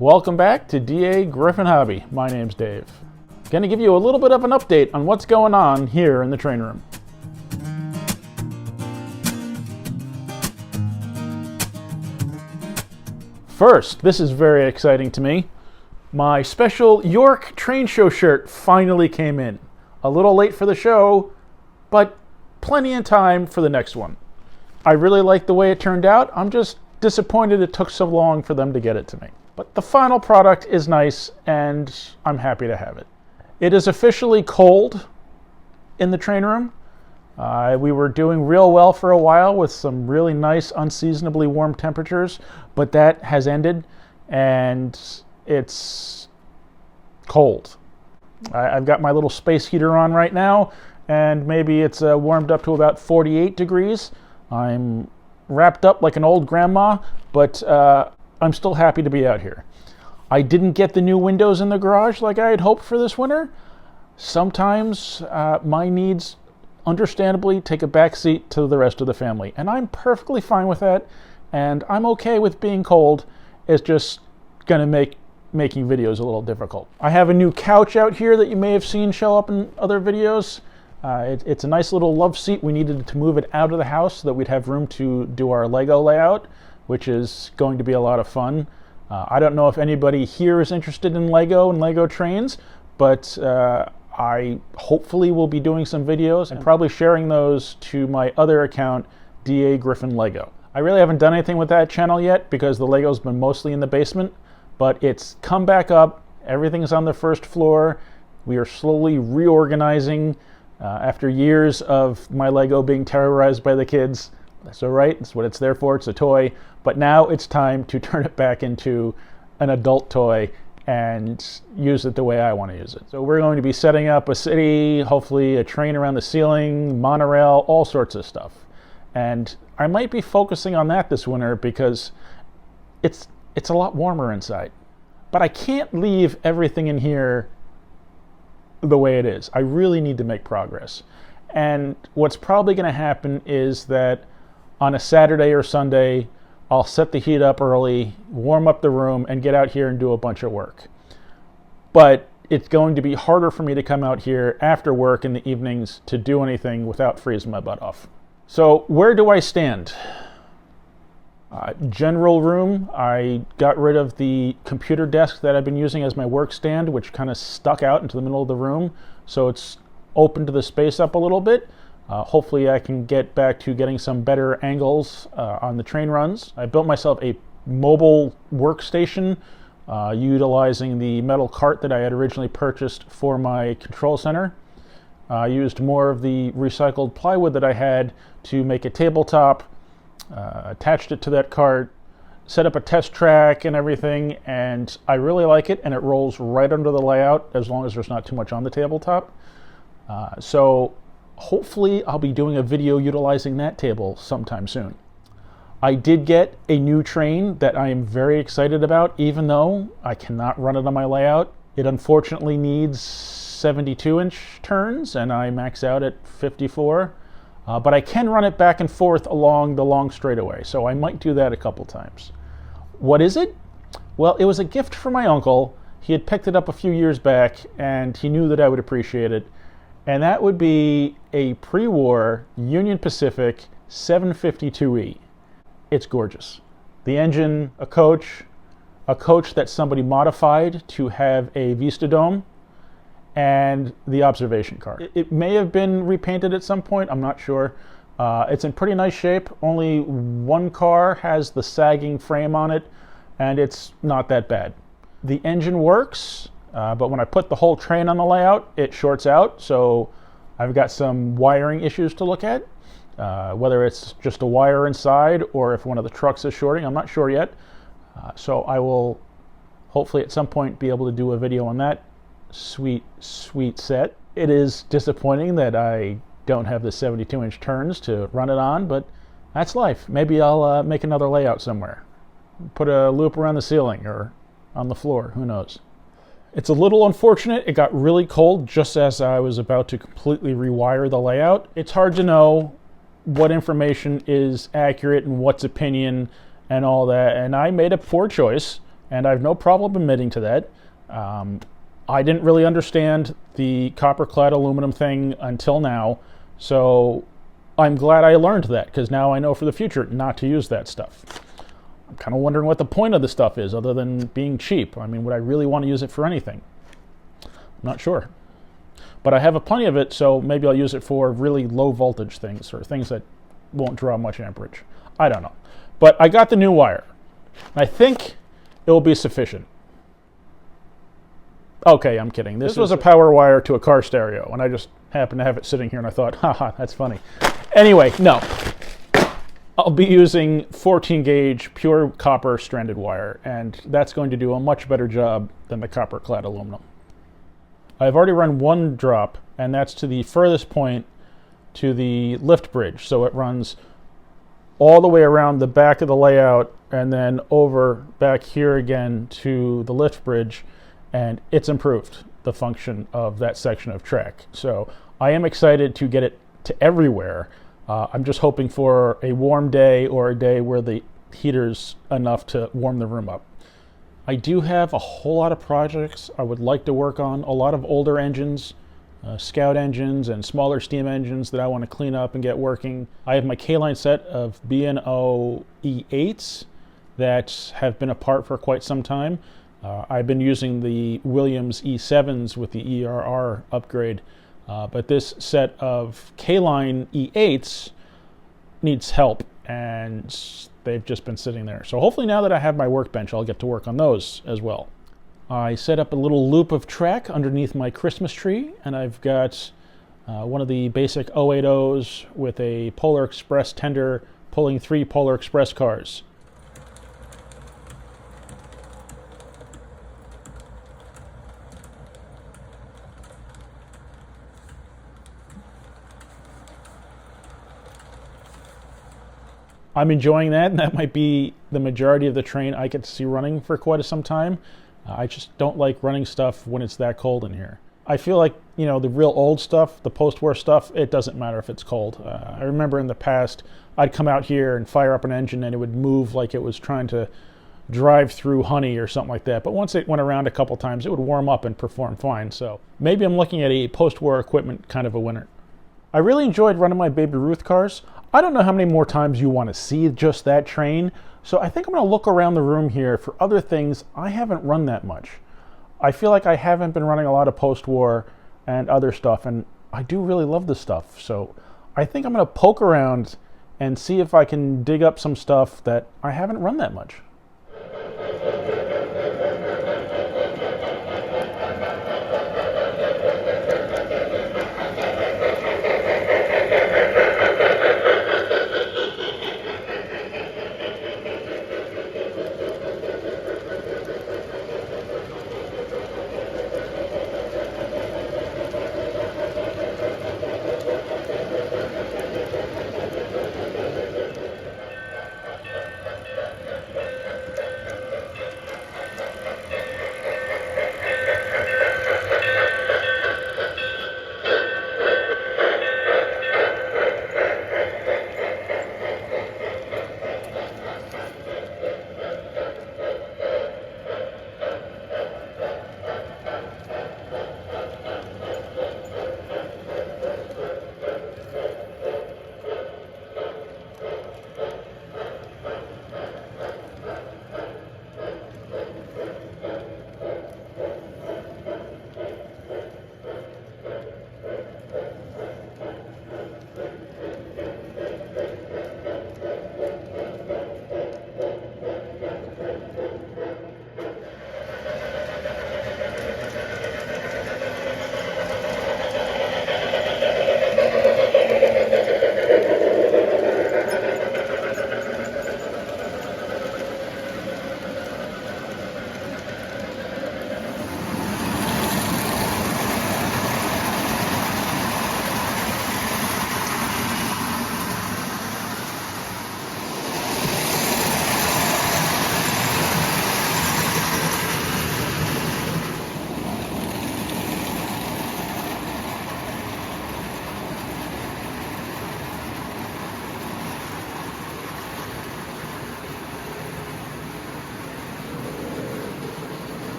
Welcome back to DAGryffyn Hobby. My name's Dave. Going to give you a little bit of an update on what's going on here in the train room. First, this is very exciting to me. My special York train show shirt finally came in. A little late for the show, but plenty in time for the next one. I really like the way it turned out. I'm just disappointed it took so long for them to get it to me. But the final product is nice, and I'm happy to have it. It is officially cold in the train room. We were doing real well for a while with some really nice, unseasonably warm temperatures, but that has ended, and it's cold. I've got my little space heater on right now, and maybe it's warmed up to about 48 degrees. I'm wrapped up like an old grandma, but I'm still happy to be out here. I didn't get the new windows in the garage like I had hoped for this winter. Sometimes my needs, understandably, take a backseat to the rest of the family, and I'm perfectly fine with that, and I'm okay with being cold. It's just gonna make making videos a little difficult. I have a new couch out here that you may have seen show up in other videos. It's a nice little love seat. We needed to move it out of the house so that we'd have room to do our Lego layout, which is going to be a lot of fun. I don't know if anybody here is interested in Lego and Lego trains, but I hopefully will be doing some videos and probably sharing those to my other account, DAGryffyn Lego. I really haven't done anything with that channel yet because the Lego's been mostly in the basement, but it's come back up. Everything's on the first floor. We are slowly reorganizing after years of my Lego being terrorized by the kids. That's all right, that's what it's there for, it's a toy. But now it's time to turn it back into an adult toy and use it the way I want to use it. So we're going to be setting up a city, hopefully a train around the ceiling, monorail, all sorts of stuff. And I might be focusing on that this winter because it's a lot warmer inside. But I can't leave everything in here the way it is. I really need to make progress. And what's probably going to happen is that on a Saturday or Sunday, I'll set the heat up early, warm up the room, and get out here and do a bunch of work. But it's going to be harder for me to come out here after work in the evenings to do anything without freezing my butt off. So where do I stand? General room, I got rid of the computer desk that I've been using as my work stand, which kind of stuck out into the middle of the room. So it's opened the space up a little bit. Hopefully I can get back to getting some better angles on the train runs. I built myself a mobile workstation utilizing the metal cart that I had originally purchased for my control center. I used more of the recycled plywood that I had to make a tabletop, attached it to that cart, set up a test track and everything, and I really like it, and it rolls right under the layout as long as there's not too much on the tabletop. So hopefully I'll be doing a video utilizing that table sometime soon. I did get a new train that I am very excited about, even though I cannot run it on my layout. It unfortunately needs 72-inch turns, and I max out at 54. But I can run it back and forth along the long straightaway, so I might do that a couple times. What is it? Well, it was a gift from my uncle. He had picked it up a few years back, and he knew that I would appreciate it. And that would be a pre-war Union Pacific 752E. It's gorgeous. The engine, a coach that somebody modified to have a Vista Dome, and the observation car. It may have been repainted at some point, I'm not sure. It's in pretty nice shape. Only one car has the sagging frame on it, and it's not that bad. The engine works, but when I put the whole train on the layout, it shorts out, so I've got some wiring issues to look at. Whether it's just a wire inside or if one of the trucks is shorting, I'm not sure yet. So I will hopefully at some point be able to do a video on that sweet set. It is disappointing that I don't have the 72-inch turns to run it on, but that's life. Maybe I'll make another layout somewhere. Put a loop around the ceiling or on the floor, who knows. It's a little unfortunate. It got really cold just as I was about to completely rewire the layout. It's hard to know what information is accurate and what's opinion and all that, and I made a poor choice and I have no problem admitting to that. I didn't really understand the copper-clad aluminum thing until now, so I'm glad I learned that, because now I know for the future not to use that stuff. I'm kind of wondering what the point of the stuff is, other than being cheap. I mean, would I really want to use it for anything? I'm not sure. But I have plenty of it, so maybe I'll use it for really low voltage things, or things that won't draw much amperage. I don't know. But I got the new wire. I think it will be sufficient. Okay, I'm kidding. This was a power wire to a car stereo, and I just happened to have it sitting here, and I thought, haha, that's funny. Anyway, no. I'll be using 14 gauge pure copper stranded wire, and that's going to do a much better job than the copper clad aluminum. I've already run one drop, and that's to the furthest point to the lift bridge. So it runs all the way around the back of the layout and then over back here again to the lift bridge, and it's improved the function of that section of track. So I am excited to get it to everywhere. I'm just hoping for a warm day, or a day where the heater's enough to warm the room up. I do have a whole lot of projects I would like to work on, a lot of older engines, Scout engines and smaller steam engines that I want to clean up and get working. I have my K-line set of B&O E8s that have been apart for quite some time. I've been using the Williams E7s with the ERR upgrade, but this set of K-line E8s needs help, and they've just been sitting there. So hopefully now that I have my workbench, I'll get to work on those as well. I set up a little loop of track underneath my Christmas tree, and I've got one of the basic 080s with a Polar Express tender pulling 3 Polar Express cars. I'm enjoying that, and that might be the majority of the train I get to see running for quite some time. I just don't like running stuff when it's that cold in here. I feel like, you know, the real old stuff, the post-war stuff, it doesn't matter if it's cold. I remember in the past, I'd come out here and fire up an engine and it would move like it was trying to drive through honey or something like that. But once it went around a couple times, it would warm up and perform fine. So maybe I'm looking at a post-war equipment kind of a winner. I really enjoyed running my Baby Ruth cars. I don't know how many more times you want to see just that train, so I think I'm going to look around the room here for other things I haven't run that much. I feel like I haven't been running a lot of post-war and other stuff, and I do really love this stuff, so I think I'm going to poke around and see if I can dig up some stuff that I haven't run that much.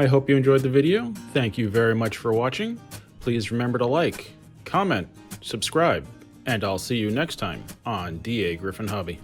I hope you enjoyed the video. Thank you very much for watching. Please remember to like, comment, subscribe, and I'll see you next time on DAGryffyn Hobby.